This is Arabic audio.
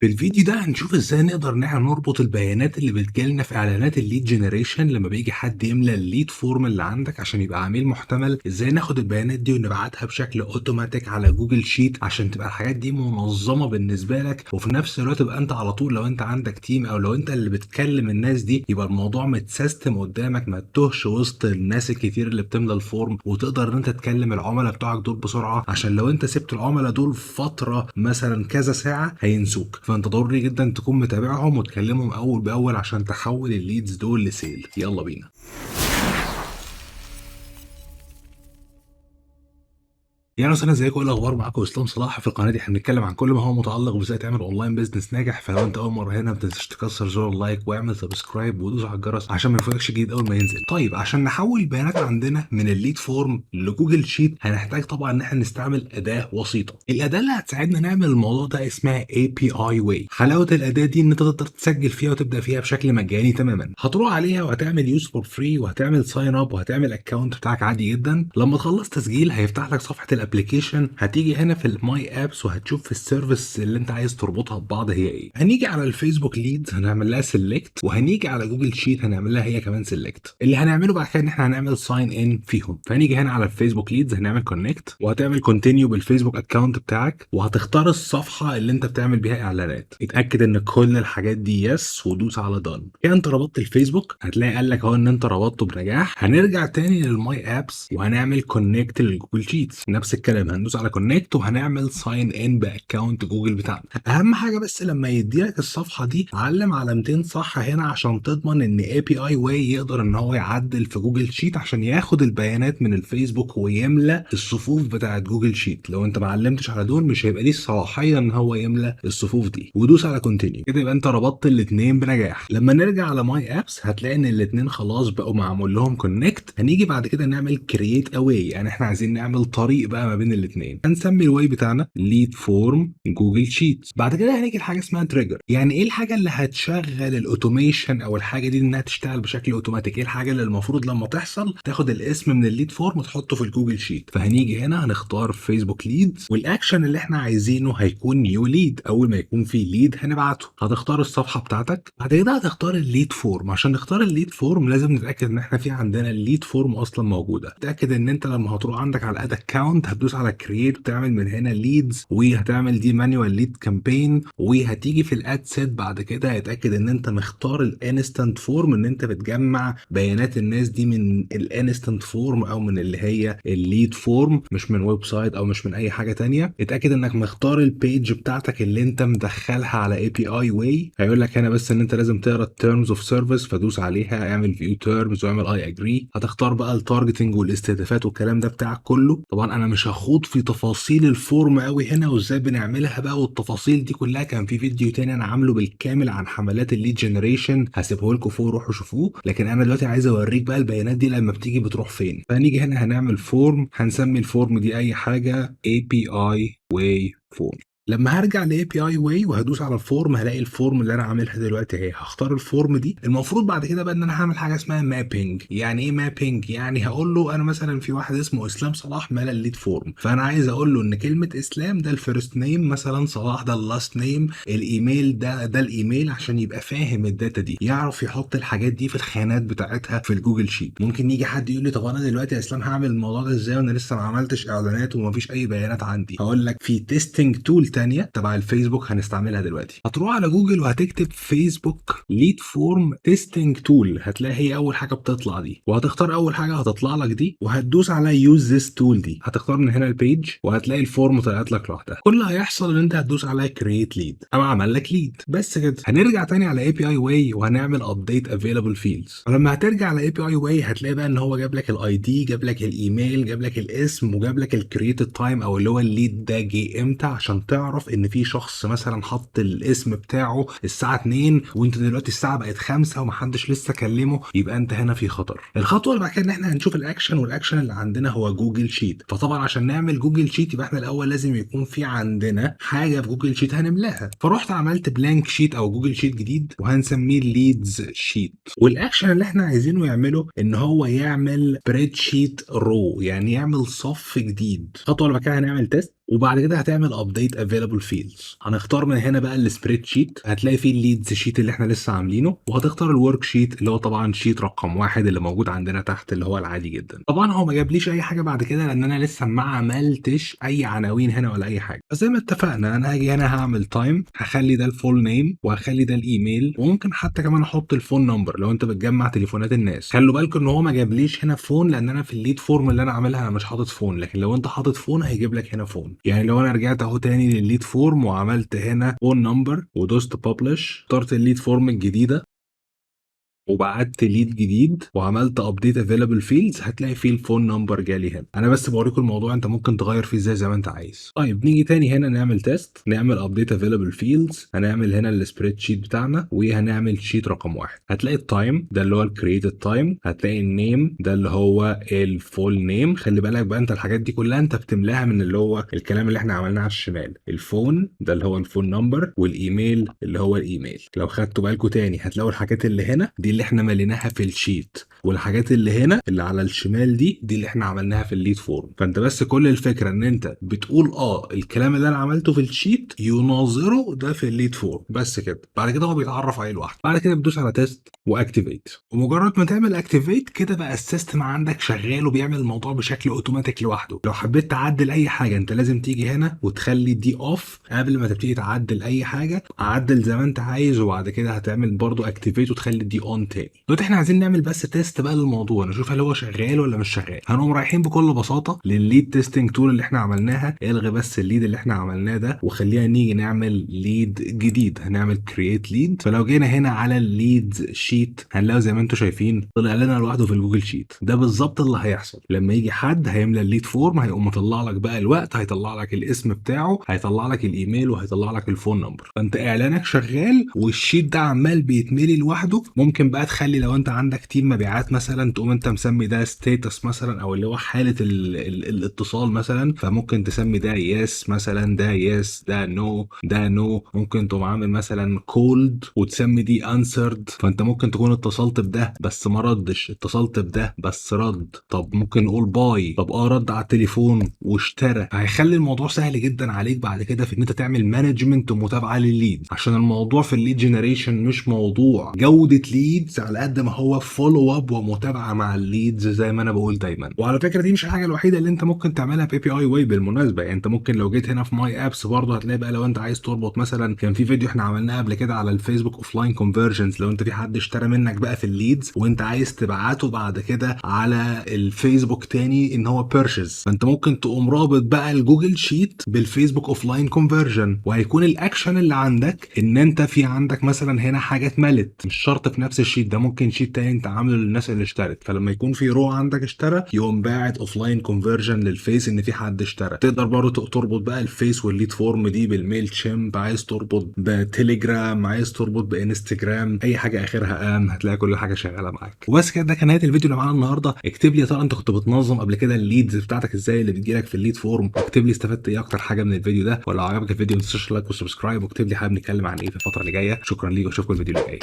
في الفيديو ده هنشوف ازاي نقدر ان احنا نربط البيانات اللي بتجيلنا في اعلانات الليد جنريشن لما بيجي حد يملى الليد فورم اللي عندك عشان يبقى عميل محتمل. ازاي ناخد البيانات دي ونبعتها بشكل اوتوماتيك على جوجل شيت عشان تبقى الحاجات دي منظمه بالنسبه لك، وفي نفس الوقت تبقى انت على طول لو انت عندك تيم او لو انت اللي بتكلم الناس دي يبقى الموضوع متسيستم قدامك، ما تتوهش وسط الناس الكتير اللي بتملى الفورم، وتقدر ان انت تكلم العملاء بتوعك دول بسرعه، عشان لو انت سبت العملاء دول فتره مثلا كذا ساعه هينسوك. فانت ضروري جدا تكون متابعهم وتكلمهم اول باول عشان تحول الليدز دول لسيل. يلا بينا. يعني مثلا ازيكم، ايه الاخبار؟ معاكم اسلام صلاح. في القناه دي احنا بنتكلم عن كل ما هو متعلق بازاي تعمل اونلاين بيزنس ناجح. فلو انت اول مره هنا ما تنساش تكسر زر اللايك واعمل سبسكرايب ودوس على الجرس عشان ما يفوتكش جديد اول ما ينزل. طيب عشان نحول البيانات عندنا من الليد فورم لجوجل شيت هنحتاج طبعا ان احنا نستعمل اداه وسيطه. الاداه اللي هتساعدنا نعمل الموضوع ده اسمها اي بي اي واي. حلاوه الاداه دي ان انت تقدر تسجل فيها وتبدا فيها بشكل مجاني تماما. هتروح عليها وهتعمل يوز فور فري وهتعمل ساين اب وهتعمل اكونت بتاعك عادي جدا. لما تخلص تسجيل هيفتح لك صفحه الابلكيشن، هتيجي هنا في الماي ابس وهتشوف في السيرفيس اللي انت عايز تربطها ببعض هي ايه. هنيجي على الفيسبوك ليدز هنعمل لها سيلكت، وهنيجي على جوجل شيت هنعمل لها هي كمان سيلكت. اللي هنعمله بعد كده ان احنا هنعمل ساين ان فيهم. فهنيجي هنا على الفيسبوك ليدز هنعمل كونكت وهتعمل كونتينيو بالفيسبوك اكونت بتاعك، وهتختار الصفحه اللي انت بتعمل بيها اعلانات. اتاكد ان كل الحاجات دي يس ودوس على دان. كده انت ربطت الفيسبوك، هتلاقي قال لك اهو ان انت ربطته بنجاح. هنرجع تاني للماي ابس وهنعمل كونكت للجوجل شيتس. نفس الكلام هندوس على كونكت وهنعمل ساين ان باكونت جوجل بتاعنا. اهم حاجه بس لما يديلك الصفحه دي علم علامتين صح هنا عشان تضمن ان اي بي اي واي يقدر ان هو يعدل في جوجل شيت عشان ياخد البيانات من الفيسبوك ويملى الصفوف بتاعه جوجل شيت. لو انت ما علمتش على دول مش هيبقى ليه الصلاحيه ان هو يملى الصفوف دي. ودوس على كونتينيو. كده يبقى انت ربطت الاثنين بنجاح. لما نرجع على ماي ابس هتلاقي ان الاثنين خلاص بقوا معمول لهم كونكت. هنيجي بعد كده نعمل كرييت اواي، يعني احنا عايزين نعمل طريق بقى ما بين الاثنين. هنسمي الواي بتاعنا ليد فورم جوجل شيتس. بعد كده هنيجي لحاجه اسمها تريجر. يعني ايه الحاجه اللي هتشغل الاوتوميشن او الحاجه دي انها تشتغل بشكل اوتوماتيك؟ ايه الحاجه اللي المفروض لما تحصل تاخد الاسم من الليد فورم وتحطه في الجوجل شيت؟ فهنيجي هنا هنختار فيسبوك ليدز، والاكشن اللي احنا عايزينه هيكون نيو ليد. اول ما يكون في ليد هنبعته. هتختار الصفحه بتاعتك، بعد كده هتختار الليد فورم. عشان نختار الليد فورم لازم نتاكد ان احنا في عندنا الليد فورم اصلا موجوده. تاكد ان انت لما هتروح عندك على اد اكونت هتدوس على كرييت وتعمل من هنا ليدز، وهتعمل دي مانوال ليد كامبين، وهتيجي في الاد سيت بعد كده اتاكد ان انت مختار الانستنت فورم، ان انت بتجمع بيانات الناس دي من الانستنت فورم او من اللي هي الليد فورم، مش من ويب سايت او مش من اي حاجه تانية. اتاكد انك مختار البيج بتاعتك اللي انت مدخلها على اي بي اي واي. هيقول لك هنا بس ان انت لازم تقرا التيرمز اوف سيرفيس، فدوس عليها اعمل فيو تيرمز واعمل اي اجري. هتختار بقى التارجتنج والاستهدافات والكلام ده بتاعك كله. طبعا انا مش هخوض في تفاصيل الفورم قوي هنا وازاي بنعملها بقى، والتفاصيل دي كلها كان في فيديو تاني انا عامله بالكامل عن حملات الليد جنريشن، هسيبه لكم فوق روحوا شوفوه. لكن انا دلوقتي عايز اوريك بقى البيانات دي لما بتيجي بتروح فين. فهنيجي هنا هنعمل فورم، هنسمي الفورم دي اي حاجه اي بي اي واي فورم. لما هرجع لاي بي اي واي وهدوس على الفورم هلاقي الفورم اللي انا عاملها دلوقتي اهي. هختار الفورم دي. المفروض بعد كده بقى ان انا هعمل حاجه اسمها مابينج. يعني ايه مابينج؟ يعني هقول له انا مثلا في واحد اسمه اسلام صلاح مال الليد فورم، فانا عايز اقول له ان كلمه اسلام ده الفيرست نيم، مثلا صلاح ده اللاست نيم، الايميل ده الايميل، عشان يبقى فاهم الداتا دي يعرف يحط الحاجات دي في الخانات بتاعتها في الجوجل شيت. ممكن يجي حد يقول لي طب انا دلوقتي يا اسلام هعمل الموضوع ده ازاي وانا لسه ما عملتش اعلانات ومفيش اي بيانات عندي؟ هقول لك في تيستنج تول تانية تبع الفيسبوك هنستعملها دلوقتي. هتروح على جوجل وهتكتب فيسبوك ليد فورم تيستنج تول، هتلاقي هي اول حاجه بتطلع دي، وهتختار اول حاجه هتطلع لك دي وهتدوس على يوز ذيس تول دي. هتختار من هنا البيج وهتلاقي الفورم طلعت لك لوحدها. كل اللي هيحصل ان انت هتدوس على كرييت ليد اما عمل لك ليد بس كده. هنرجع تاني على اي بي اي واي وهنعمل ابديت افيلابل فيلدز. ولما هترجع على اي بي اي واي هتلاقي بقى ان هو جاب لك الاي دي، جاب لك الايميل، جاب لك الاسم، وجاب لك الكرييتد تايم او اللي هو الليد ده جه امتى، عشان تعرف ان في شخص مثلا حط الاسم بتاعه الساعه 2 وانت دلوقتي الساعه بقت 5 ومحدش لسه كلمه، يبقى انت هنا في خطر. الخطوه اللي بعد كده ان احنا هنشوف الاكشن، والاكشن اللي عندنا هو جوجل شيت. فطبعا عشان نعمل جوجل شيت يبقى احنا الاول لازم يكون في عندنا حاجه في جوجل شيت هنملاها. فرحت عملت بلانك شيت او جوجل شيت جديد وهنسميه ليدز شيت. والاكشن اللي احنا عايزينه يعمله ان هو يعمل بريد شيت رو، يعني يعمل صف جديد. الخطوه اللي بعد كده هنعمل تيست. وبعد كده هتعمل ابديت افيلابل فيلدز. هنختار من هنا بقى السبريد شيت، هتلاقي فيه الليدز شيت اللي احنا لسه عاملينه، وهتختار الورك شيت اللي هو طبعا شيت رقم 1 اللي موجود عندنا تحت اللي هو العادي جدا. طبعا هو ما جابليش اي حاجه بعد كده لان انا لسه ما عملتش اي عناوين هنا ولا اي حاجه. فزي ما اتفقنا انا هاجي هنا هعمل تايم، هخلي ده الفول نيم وهخلي ده الايميل، وممكن حتى كمان احط الفون نمبر لو انت بتجمع تليفونات الناس. خلوا بالكم ان هو ما جابليش هنا فون لان انا في الليد فورم اللي انا عاملها انا مش حاطط فون، لكن لو انت حاطط فون هيجيب لك هنا فون. يعني لو انا رجعت اهو تاني للليد فورم وعملت هنا فون نمبر ودوست ببلش، اخترت الليد فورم الجديده وبعت ليد جديد وعملت ابديت افيلابل فيلدز، هتلاقي فيه الفون نمبر جالي هنا. انا بس بوريكم الموضوع انت ممكن تغير فيه ازاي زي ما انت عايز. طيب نيجي تاني هنا نعمل تيست، نعمل ابديت افيلابل فيلدز، هنعمل هنا السبريد شيت بتاعنا وهنعمل شيت رقم 1. هتلاقي التايم ده اللي هو الكرييتد تايم، هتلاقي النيم ده اللي هو الفول نيم. خلي بالك بقى انت الحاجات دي كلها انت بتملاها من اللي هو الكلام اللي احنا عملناه على الشمال. الفون ده اللي هو الفون نمبر، والايميل اللي هو الايميل. لو خدتوا بالكم تاني هتلاقوا الحاجات اللي هنا دي اللي احنا مليناها في الشيت، والحاجات اللي هنا اللي على الشمال دي اللي احنا عملناها في الليد فورم. فانت بس كل الفكره ان انت بتقول الكلام اللي انا عملته في الشيت يناظره ده في الليد فورم، بس كده. بعد كده هو بيتعرف عليه لوحده. بعد كده بتدوس على تيست واكتيفيت، ومجرد ما تعمل اكتيفيت كده بقى السيستم عندك شغال وبيعمل الموضوع بشكل اوتوماتيك لوحده. لو حبيت تعدل اي حاجه انت لازم تيجي هنا وتخلي دي اوف قبل ما تبتدي تعدل اي حاجه. عدل زي ما انت عايز، وبعد كده هتعمل برضو اكتيفيت وتخلي دي اون تاني. دلوقتي احنا عايزين نعمل بس تيست بقى للموضوع، نشوف هل هو شغال ولا مش شغال. هنقوم رايحين بكل بساطه للليد تيستنج تول اللي احنا عملناها، الغي بس الليد اللي احنا عملناه ده وخلينا نيجي نعمل ليد جديد. هنعمل كرييت ليد. فلو جينا هنا على الليد شيت هنلاقي زي ما انتم شايفين طلع لنا لوحده في الجوجل شيت. ده بالظبط اللي هيحصل لما يجي حد هيملى الليد فورم، هيقوم مطلع لك بقى الوقت، هيطلع لك الاسم بتاعه، هيطلع لك الايميل، وهيطلع لك الفون نمبر. فانت اعلانك شغال والشيت ده عمال بيتملي لوحده. ممكن بقى تخلي لو انت عندك تيم مبيعات مثلا تقوم انت مسمي ده ستيتس مثلا، او اللي هو حاله ال الاتصال مثلا، فممكن تسمي ده يس مثلا، ده يس، ده نو، ده نو. ممكن تقوم عامل مثلا كولد وتسمي دي انسرد، فانت ممكن تكون اتصلت بده بس ما ردش، اتصلت بده بس رد. طب ممكن نقول باي، طب رد على التليفون واشترى. هيخلي الموضوع سهل جدا عليك بعد كده في ان انت تعمل مانجمنت ومتابعه للليد، عشان الموضوع في الليد جنريشن مش موضوع جوده ليدز على قد ما هو فولو اب ومتابعه مع الليدز زي ما انا بقول دايما. وعلى فكره دي مش الحاجه الوحيده اللي انت ممكن تعملها باي بي اي واي بالمناسبه. يعني انت ممكن لو جيت هنا في ماي ابس برضه هتلاقي بقى لو انت عايز تربط مثلا، كان في فيديو احنا عملناه قبل كده على الفيسبوك اوف لاين كونفرجنز، لو انت في حد اشترى منك بقى في الليدز وانت عايز تبعته بعد كده على الفيسبوك تاني ان هو بيرشيز، فانت ممكن تقوم رابط بقى الجوجل شيت بالفيسبوك اوف لاين كونفرجن، وهيكون الاكشن اللي عندك ان انت في عندك مثلا هنا حاجه اتملت، مش شرط في نفس الشيت ده، ممكن شيت تاني انت عامله للناس اللي اشترت. فلما يكون في رو عندك اشترى يقوم باعت اوف لاين كونفرجن للفيس ان في حد اشترى. تقدر برضه تربط بقى الفيس والليد فورم دي بالميل شيمب، عايز تربط بتليجرام، عايز تربط بانستجرام، اي حاجه اخرها هتلاقي كل حاجه شغاله معاك. وبس كده، ده كان نهايه الفيديو اللي معانا النهارده. اكتب لي يا ترى انت كنت بتنظم قبل كده الليدز بتاعتك ازاي اللي بتجيلك في الليد فورم، واكتب لي استفدت ايه اكتر حاجه من الفيديو ده. ولو عجبك الفيديو ما تنساش لايك وسبسكرايب، واكتب لي حابب نتكلم عن ايه في الفتره اللي جايه. شكرا ليك واشوفكم الفيديو اللي جاي.